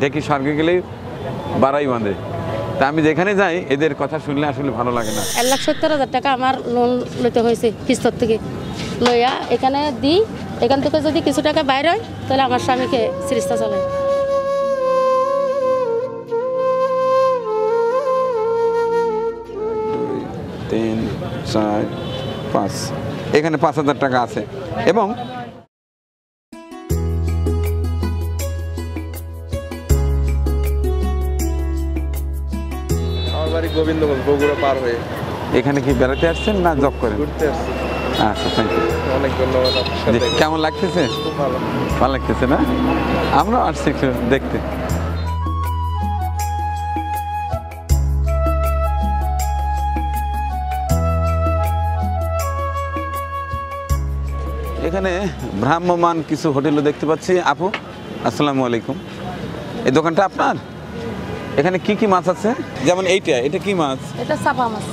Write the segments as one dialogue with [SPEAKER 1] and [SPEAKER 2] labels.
[SPEAKER 1] দেখি স্বর্গে গেলেই বাড়াই বাঁধে, তা আমি যেখানে যাই এদের কথা শুনলে আসলে ভালো লাগে না।
[SPEAKER 2] 1,70,000 টাকা আমার লোন লইতে হয়েছে কিস্তর থেকে, লইয়া এখানে দিই। এখান থেকে যদি কিছু টাকা বাইরে হয় তাহলে আমার স্বামীকে চিকিৎসা চলে।
[SPEAKER 1] 2, 3, 4, 5, এখানে 5,000 টাকা আছে। এবং
[SPEAKER 3] গোবিন্দগঞ্জ বগুড়া পার হয়ে
[SPEAKER 1] এখানে কি বেড়াতে আসছেন না জব করেন?
[SPEAKER 3] ঘুরতে আসছি।
[SPEAKER 1] আচ্ছা, থ্যাংক ইউ।
[SPEAKER 3] অনেক ধন্যবাদ।
[SPEAKER 1] কেমন লাগতেছে?
[SPEAKER 3] খুব ভালো।
[SPEAKER 1] ভালো লাগতেছে না? আমরাও আসছি একটু দেখতে। এখানে ভ্রাম্যমান কিছু হোটেলও দেখতে পাচ্ছি। আপু, আসসালামু আলাইকুম। এই দোকানটা আপনার? এখানে কি কি মাছ আছে? যেমন এটা কি মাছ?
[SPEAKER 2] এটা চাপা মাছ।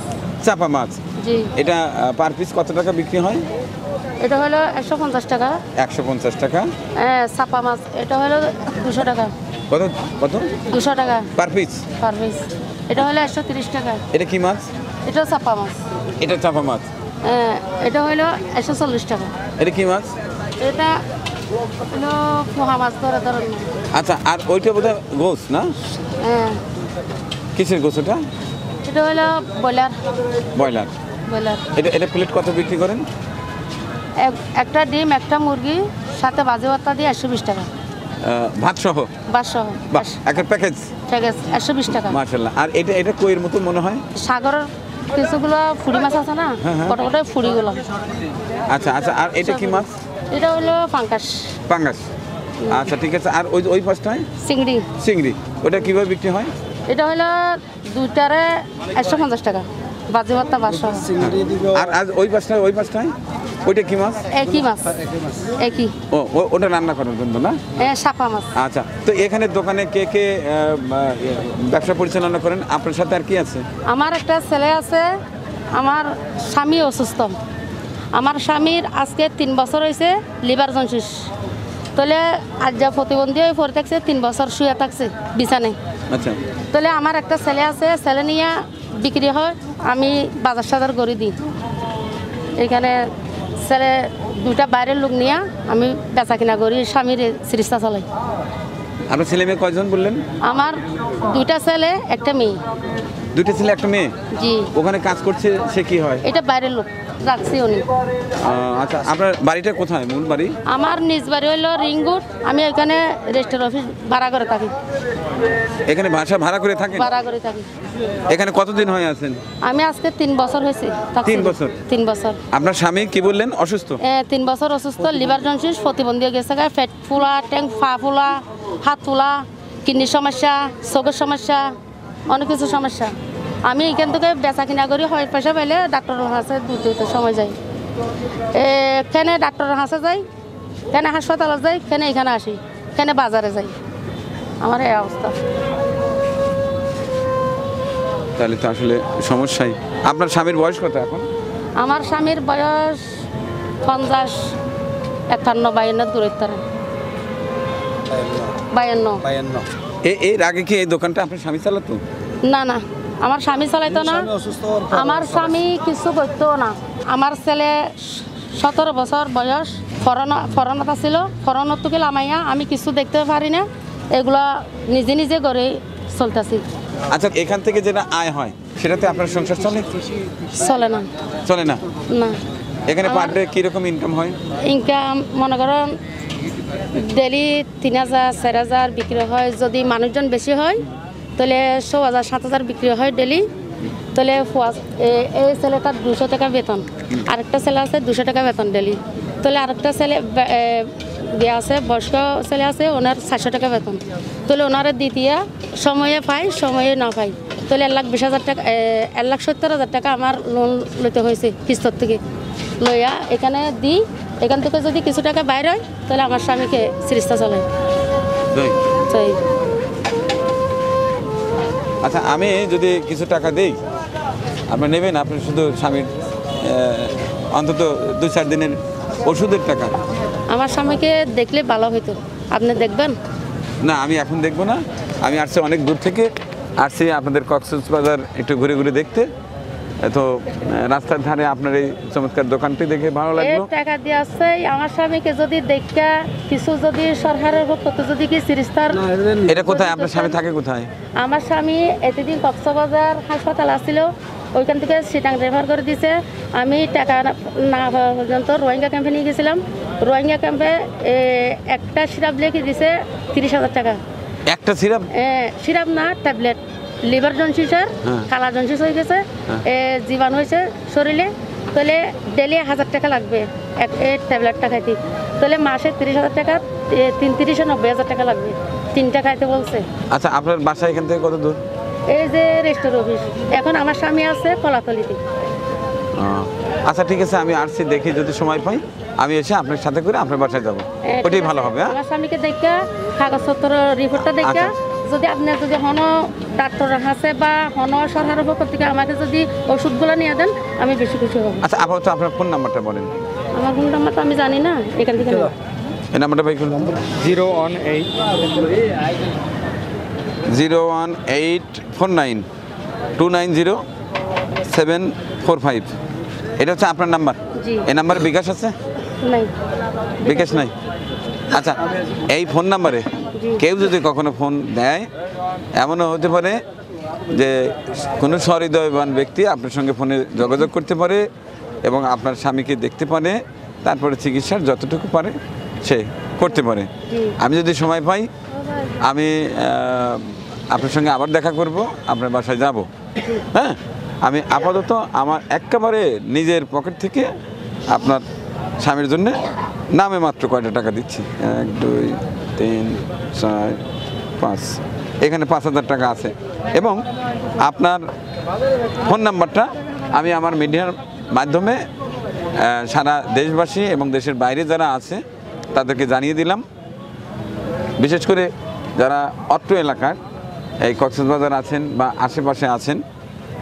[SPEAKER 1] চাপা মাছ।
[SPEAKER 2] জি।
[SPEAKER 1] এটা পার পিস কত টাকা বিক্রি হয়?
[SPEAKER 2] এটা হলো 150 টাকা।
[SPEAKER 1] 150 টাকা।
[SPEAKER 2] চাপা মাছ এটা হলো 200 টাকা।
[SPEAKER 1] কত কত?
[SPEAKER 2] 200 টাকা
[SPEAKER 1] পার পিস।
[SPEAKER 2] Per piece. এটা হলো 130 টাকা।
[SPEAKER 1] এটা কি মাছ?
[SPEAKER 2] এটা চাপা মাছ।
[SPEAKER 1] এটা চাপা মাছ।
[SPEAKER 2] এটা হলো 140 টাকা।
[SPEAKER 1] এটা কি মাছ?
[SPEAKER 2] এটা হলো পোহা মাছ ধরে ধরেন।
[SPEAKER 1] আচ্ছা, আর ওইটা বোধহয় গোস না? কিসের গোস ওটা?
[SPEAKER 2] এটা হলো ব্রয়লার।
[SPEAKER 1] ব্রয়লার।
[SPEAKER 2] ব্রয়লার।
[SPEAKER 1] এটা প্লেট কত বিক্রি করেন?
[SPEAKER 2] একটা ডিম, একটা মুরগি, সাথে ভাজি ভর্তা দিয়ে 120 টাকা।
[SPEAKER 1] ভাত সহ?
[SPEAKER 2] ভাত সহ।
[SPEAKER 1] বাহ, একটা প্যাকেজ।
[SPEAKER 2] প্যাকেজ 120 টাকা।
[SPEAKER 1] মাশাআল্লাহ। আর এটা কইয়ের মতো মনে হয়?
[SPEAKER 2] সাগরের কিছুগুলো ফুড়ি মাছ আছে না, কটকটে ফুড়িগুলো।
[SPEAKER 1] আচ্ছা আচ্ছা, আর এটা কি মাছ?
[SPEAKER 2] এটা হলো পাঙ্গাস।
[SPEAKER 1] পাঙ্গাস। আচ্ছা, ঠিক আছে। আর ওই পাশটায়?
[SPEAKER 2] চিংড়ি।
[SPEAKER 1] চিংড়ি। ওটা কিভাবে বিক্রি হয়?
[SPEAKER 2] এটা হলো দুইটারে 150 টাকা, ভাজি ভর্তা 500।
[SPEAKER 1] আর ওই পাশটায় ওইটা কি মাছ?
[SPEAKER 2] একই মাছ। একই।
[SPEAKER 1] ওটা রান্না করার জন্য না?
[SPEAKER 2] চাপা মাছ।
[SPEAKER 1] আচ্ছা, তো এখানে দোকানে কে কে ব্যবসা পরিচালনা করেন? আপনার সাথে আর কি আছে?
[SPEAKER 2] আমার একটা ছেলে আছে, আমার স্বামী অসুস্থ। আমার স্বামীর আজকে 3 বছর হয়েছে লিভার জন্ডিস। তাহলে আজ যা প্রতিবন্ধী হয়ে পড়ে থাকছে, 3 বছর শুয়ে থাকছে বিছানায়।
[SPEAKER 1] আচ্ছা।
[SPEAKER 2] তাহলে আমার একটা ছেলে আছে, ছেলে নিয়ে বিক্রি হয়, আমি বাজার সাজার করে দিই। এখানে ছেলে দুটা বাইরের লোক নিয়ে আমি বেচা কিনা করি, স্বামীর চিকিৎসা চালাই।
[SPEAKER 1] আপনার ছেলে মেয়ে কয়জন বললেন?
[SPEAKER 2] আমার 2টা ছেলে, একটা মেয়ে।
[SPEAKER 1] 2টা ছেলে, একটা মেয়ে?
[SPEAKER 2] জি।
[SPEAKER 1] ওখানে কাজ করছে, সে কি হয়?
[SPEAKER 2] এটা বাইরের লোক, রাখছি উনি।
[SPEAKER 1] আচ্ছা, আপনার বাড়িটা কোথায়, মূল বাড়ি?
[SPEAKER 2] আমার নিজ বাড়ি হলো রিংগুট। আমি এখানে রেজিস্টার অফিস ভাড়া করে থাকি।
[SPEAKER 1] এখানে বাসা ভাড়া করে থাকেন?
[SPEAKER 2] ভাড়া করে থাকি।
[SPEAKER 1] এখানে কতদিন হয়ে আছেন?
[SPEAKER 2] আমি আজকে 3 বছর হয়েছে।
[SPEAKER 1] 3 বছর?
[SPEAKER 2] 3 বছর।
[SPEAKER 1] আপনার স্বামী কি বললেন, অসুস্থ?
[SPEAKER 2] 3 বছর অসুস্থ, লিভার জন্ডিস, প্রতিবন্ধী হয়ে গেছে, পেট ফুলা, ট্যাঙ্ক পা ফুলা, হাত ফুলা, কিডনির সমস্যা, চোখের সমস্যা, অনেক কিছু সমস্যা। আমি এখান থেকে বেচা কিনা করি, হয় পয়সা পেলে ডাক্তারের কাছে দুটো সময় যাই। এখানে ডাক্তারের কাছে যাই, কেন হাসপাতালে যাই, কেন এখানে আসি, কেন বাজারে যাই। আমার এই অবস্থা।
[SPEAKER 1] তাহলে তো আসলে সমস্যাই। আপনার স্বামীর বয়স কত এখন?
[SPEAKER 2] আমার স্বামীর বয়স 50, 51, 52 দূরত্ব। 52।
[SPEAKER 1] এর আগে কি এই দোকানটা আপনার স্বামী চালাতো?
[SPEAKER 2] না না, আমার স্বামী চালাইতো না। আমার স্বামী কিছু করতো না। আমার ছেলে 17 বছর বয়স, ফরনতা ছিল। ফরনত থেকে লামাইয়া আমি কিছু দেখতে পারি না, এগুলা নিজে নিজে করে চলতেছি।
[SPEAKER 1] আচ্ছা, এখান থেকে যেটা আয় হয় সেটাতে আপনার সংসার চলে?
[SPEAKER 2] চলে না।
[SPEAKER 1] চলে না?
[SPEAKER 2] না।
[SPEAKER 1] এখানে পার ডে কিরকম ইনকাম হয়?
[SPEAKER 2] ইনকাম মনে করেন ডেলি 3,000, 4,000 বিক্রি হয়। যদি মানুষজন বেশি হয় তাহলে 6,000, 7,000 বিক্রি হয় ডেলি। তাহলে এই ছেলেটার 200 টাকা বেতন, আরেকটা ছেলে আছে 200 টাকা বেতন ডেলি। তাহলে আরেকটা ছেলে বিয়ে আছে, বয়স্ক ছেলে আছে, ওনার 400 টাকা বেতন। তাহলে ওনারা দ্বিতীয় সময়ে পাই, সময়ে না পাই। তাহলে 1,20,000 টাকা, 1,70,000 টাকা আমার লোন লইতে হয়েছে কিস্তর থেকে, লইয়া এখানে দিই। এখান থেকে যদি কিছু টাকা বাইরে হয় তাহলে আমার স্বামীকে চিকিৎসা চলে।
[SPEAKER 1] আচ্ছা, আমি যদি কিছু টাকা দেই, আপনি নেবেন? আপনি শুধু স্বামীর অন্তত 2-4 দিনের ওষুধের টাকা।
[SPEAKER 2] আমার স্বামীকে দেখলে ভালো হইতো। আপনি দেখবেন?
[SPEAKER 1] না আমি এখন দেখবো না, আমি আসছি অনেক দূর থেকে, আসছি আপনাদের কক্সবাজার একটু ঘুরে ঘুরে দেখতে। তো রাস্তার ধারে আপনার এই চমৎকার দোকানটি দেখে ভালো
[SPEAKER 2] এই
[SPEAKER 1] লাগলো।
[SPEAKER 2] টাকা দিয়ে আসছে আমার স্বামীকে যদি দেখা কিছু যদি সরকারের পক্ষ যদি কি সিরিস্তার।
[SPEAKER 1] এটা কোথায় আপনার স্বামী থাকে কোথায়?
[SPEAKER 2] আমার স্বামী এতদিন কক্সবাজার হাসপাতাল আসছিল, ওইখান থেকে সিটাং রেফার করে দিছে। আমি টাকা না পাওয়া পর্যন্ত রোহিঙ্গা ক্যাম্পে নিয়ে গেছিলাম। রোহিঙ্গা ক্যাম্পে একটা সিরাপ লিখে দিছে 30,000 টাকা।
[SPEAKER 1] একটা সিরাপ?
[SPEAKER 2] সিরাপ না, ট্যাবলেট। লিভার জনসিসের কালা জনসিস হয়ে গেছে, জীবাণু হয়েছে শরীরে, তাহলে ডেলি 1000 টাকা লাগবে এই ট্যাবলেটটা খাইতে। তাহলে মাসে 30,000 টাকা, 30 90,000 টাকা লাগবে 3টা খাইতে বলছে।
[SPEAKER 1] আচ্ছা আপনার বাসা এখান থেকে কত দূর?
[SPEAKER 2] এই যে রেস্টোর অফিস, এখন আমার স্বামী আছে কলাতলিতে।
[SPEAKER 1] আচ্ছা ঠিক আছে, আমি আসছি, দেখি যদি সময় পাই আমি এসে আপনার সাথে করে আপনার বাসায় যাবো, ওটাই ভালো হবে।
[SPEAKER 2] আমার স্বামীকে দেখা কাগজপত্র রিপোর্টটা দেখা যদি আপনার যদি হন ডাক্তার আছে বা হন সরকারের পক্ষ থেকে আমাকে যদি ওষুধগুলো নিয়ে দেন আমি বেশি খুশি হব।
[SPEAKER 1] আচ্ছা আপাতত আপনার ফোন নাম্বারটা বলেন।
[SPEAKER 2] আমার ফোন নাম্বারটা আমি জানি না, এখান থেকে
[SPEAKER 1] এই নাম্বারটা ভাই করুন। 01849290745, এটা হচ্ছে আপনার নাম্বার?
[SPEAKER 2] জি।
[SPEAKER 1] এই নাম্বারে বিকাশ আছে?
[SPEAKER 2] নাই।
[SPEAKER 1] বিকাশ নাই? আচ্ছা এই ফোন নাম্বারে কেউ যদি কখনো ফোন দেয়, এমনও হতে পারে যে কোনো সহৃদয়বান ব্যক্তি আপনার সঙ্গে ফোনে যোগাযোগ করতে পারে এবং আপনার স্বামীকে দেখতে পারে, তারপরে চিকিৎসার যতটুকু পারে সে করতে পারে। আমি যদি সময় পাই আমি আপনার সঙ্গে আবার দেখা করব, আপনার বাসায় যাব। হ্যাঁ, আমি আপাতত আমার একেবারে নিজের পকেট থেকে আপনার স্বামীর জন্য নামে মাত্র কয়টা টাকা দিচ্ছি, 1 2 3 4 5, এখানে 5,000 টাকা আছে। এবং আপনার ফোন নাম্বারটা আমি আমার মিডিয়ার মাধ্যমে সারা দেশবাসী এবং দেশের বাইরে যারা আছে তাদেরকে জানিয়ে দিলাম। বিশেষ করে যারা অত্র এলাকার এই কক্সবাজার আছেন বা আশেপাশে আছেন,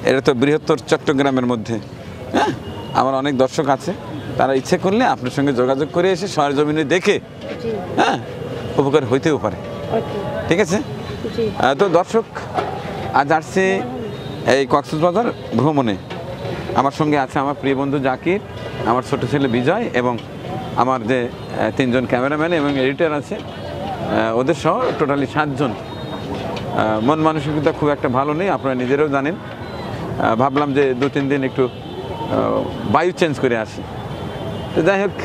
[SPEAKER 1] এটা তো বৃহত্তর চট্টগ্রামের মধ্যে, হ্যাঁ, আমার অনেক দর্শক আছে, তারা ইচ্ছে করলে আপনার সঙ্গে যোগাযোগ করে এসে সরেজমিনে দেখে হ্যাঁ উপকার হইতেও পারে। ঠিক আছে? তো দর্শক, আজ আসছে এই কক্সবাজার ভ্রমণে, আমার সঙ্গে আছে আমার প্রিয় বন্ধু জাকির, আমার ছোট ছেলে বিজয় এবং আমার যে 3 জন ক্যামেরাম্যান এবং এডিটর আছে, ওদের সহ টোটালি 7 জন। মন মানসিকতা খুব একটা ভালো নেই, আপনারা নিজেরাও জানেন। ভাবলাম যে 2-3 দিন একটু বায়ু চেঞ্জ করে আসি। তো যাই হোক,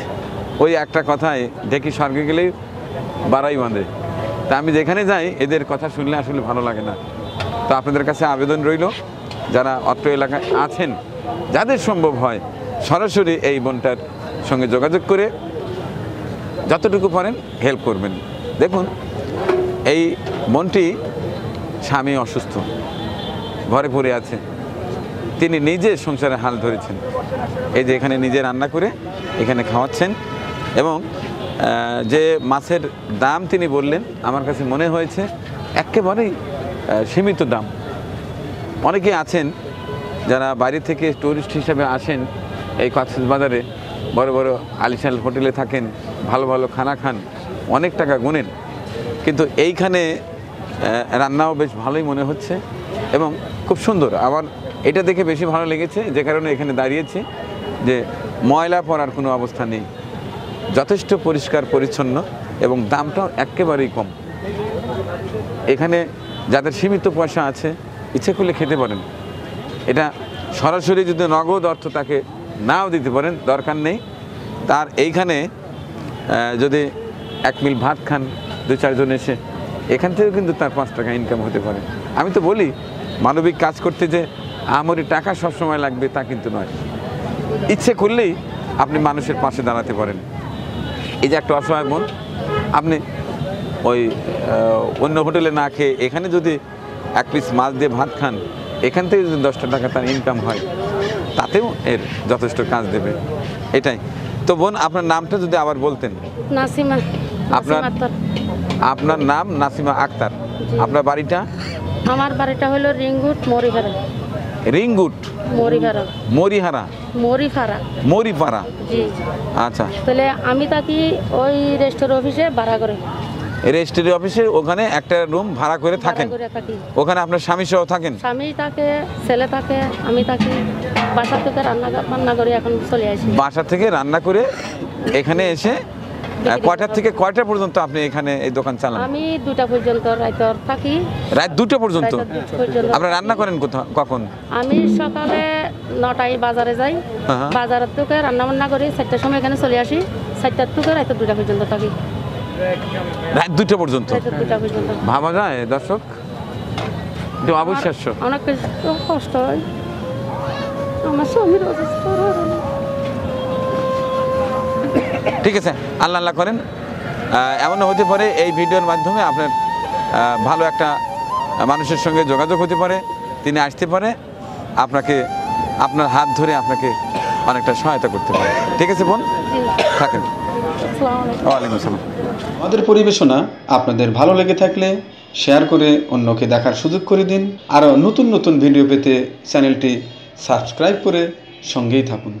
[SPEAKER 1] ওই একটা কথায় দেখি স্বর্গে গেলেই বাড়াই বাঁধে। তা আমি যেখানে যাই এদের কথা শুনলে আসলে ভালো লাগে না। তো আপনাদের কাছে আবেদন রইল, যারা অত্র এলাকায় আছেন, যাদের সম্ভব হয় সরাসরি এই বোনটার সঙ্গে যোগাযোগ করে যতটুকু পারেন হেল্প করবেন। দেখুন, এই বোনটি স্বামী অসুস্থ, ঘরে পড়ে আছে, তিনি নিজে সংসারে হাল ধরেছেন। এই যে এখানে নিজে রান্না করে এখানে খাওয়াচ্ছেন এবং যে মাছের দাম তিনি বললেন, আমার কাছে মনে হয়েছে একেবারেই সীমিত দাম। অনেকে আছেন যারা বাইরে থেকে টুরিস্ট হিসাবে আসেন এই কক্সবাজারে, বড় বড় আলিশান হোটেলে থাকেন, ভালো ভালো খানা খান, অনেক টাকা গুনেন, কিন্তু এইখানে রান্নাও বেশ ভালোই মনে হচ্ছে এবং খুব সুন্দর। আমার এটা দেখে বেশি ভালো লেগেছে, যে কারণে এখানে দাঁড়িয়েছি, যে ময়লা পড়ার কোনো অবস্থা নেই, যথেষ্ট পরিষ্কার পরিচ্ছন্ন এবং দামটাও একেবারেই কম। এখানে যাদের সীমিত পয়সা আছে ইচ্ছে করলে খেতে পারেন। এটা সরাসরি যদি নগদ অর্থ তাকে নাও দিতে পারেন, দরকার নেই তার। এইখানে যদি 1 মিল ভাত খান 2-4 জন এসে, এখান থেকেও কিন্তু তার 5 টাকা ইনকাম হতে পারে। আমি তো বলি, মানবিক কাজ করতে যে আমারই টাকা সবসময় লাগবে তা কিন্তু নয়, ইচ্ছে করলেই আপনি মানুষের পাশে দাঁড়াতে পারেন। এই যে একটা অসহায় মন, আপনি ওই অন্য হোটেলে না খেয়ে এখানে যদি 1 পিস মাছ দিয়ে ভাত খান, এখান থেকে যদি 10টা টাকা তার ইনকাম হয়, তাতেও এর যথেষ্ট কাজ দেবে। এটাই তো বোন, আপনার নামটা যদি আবার বলতেন।
[SPEAKER 2] নাসিমা।
[SPEAKER 1] আপনার নাম নাসিমা আক্তার। আপনার বাড়িটা?
[SPEAKER 2] আমার বাড়িটা হলো রিঙ্গুট মরিহারা।
[SPEAKER 1] রিঙ্গুট
[SPEAKER 2] মরিহারা।
[SPEAKER 1] মরিহারা?
[SPEAKER 2] মরিপাড়া।
[SPEAKER 1] মরিপাড়া,
[SPEAKER 2] জি।
[SPEAKER 1] আচ্ছা।
[SPEAKER 2] তাহলে আমি থাকি ওই রেস্টোর অফিসে ভাড়া করে।
[SPEAKER 1] রেজিস্ট্রি অফিসে ওখানে একটা রুম ভাড়া করে থাকেন,
[SPEAKER 2] ভাড়া করে থাকি।
[SPEAKER 1] ওখানে আপনার স্বামী সহ থাকেন?
[SPEAKER 2] স্বামী থাকে, ছেলে থাকে, আমি থাকি। বাসা থেকে রান্না করে এখন চলে আসি।
[SPEAKER 1] বাসা থেকে রান্না করে এখানে এসে কয়টা থেকে কয়টা পর্যন্ত আপনি এখানে এই দোকান চালান?
[SPEAKER 2] আমি 2টা পর্যন্ত রাইতর থাকি।
[SPEAKER 1] রাত 2টা পর্যন্ত?
[SPEAKER 2] রাইতর 2টা পর্যন্ত।
[SPEAKER 1] আপনারা রান্না করেন কখন?
[SPEAKER 2] আমি সকালে 9টায় বাজারে যাই,
[SPEAKER 1] হ্যাঁ।
[SPEAKER 2] বাজারের থেকে রান্না বান্না করি, 4টার সময় এখানে চলে আসি, 4টার থেকে রাইতর 2টা পর্যন্ত থাকি।
[SPEAKER 1] রাত 2টা পর্যন্ত?
[SPEAKER 2] রাইতর 2টা পর্যন্ত।
[SPEAKER 1] ভাবা যায় দর্শক, একটু অবিশ্বাস্য।
[SPEAKER 2] অনেক কষ্ট হয়। আমার স্বামীর অবস্থা ভালো না।
[SPEAKER 1] ঠিক আছে, আল্লাহ আল্লাহ করেন। এমনও হতে পারে এই ভিডিওর মাধ্যমে আপনার ভালো একটা মানুষের সঙ্গে যোগাযোগ হতে পারে, তিনি আসতে পারে, আপনাকে আপনার হাত ধরে আপনাকে অনেকটা সহায়তা করতে পারে। ঠিক আছে বোন,
[SPEAKER 2] জি।
[SPEAKER 1] থাকেন।
[SPEAKER 2] আসসালামু আলাইকুম।
[SPEAKER 1] ওয়ালাইকুম আসসালাম।
[SPEAKER 4] আমাদের পরিবেশনা আপনাদের ভালো লেগে থাকলে শেয়ার করে অন্যকে দেখার সুযোগ করে দিন। আরও নতুন নতুন ভিডিও পেতে চ্যানেলটি সাবস্ক্রাইব করে সঙ্গেই থাকুন।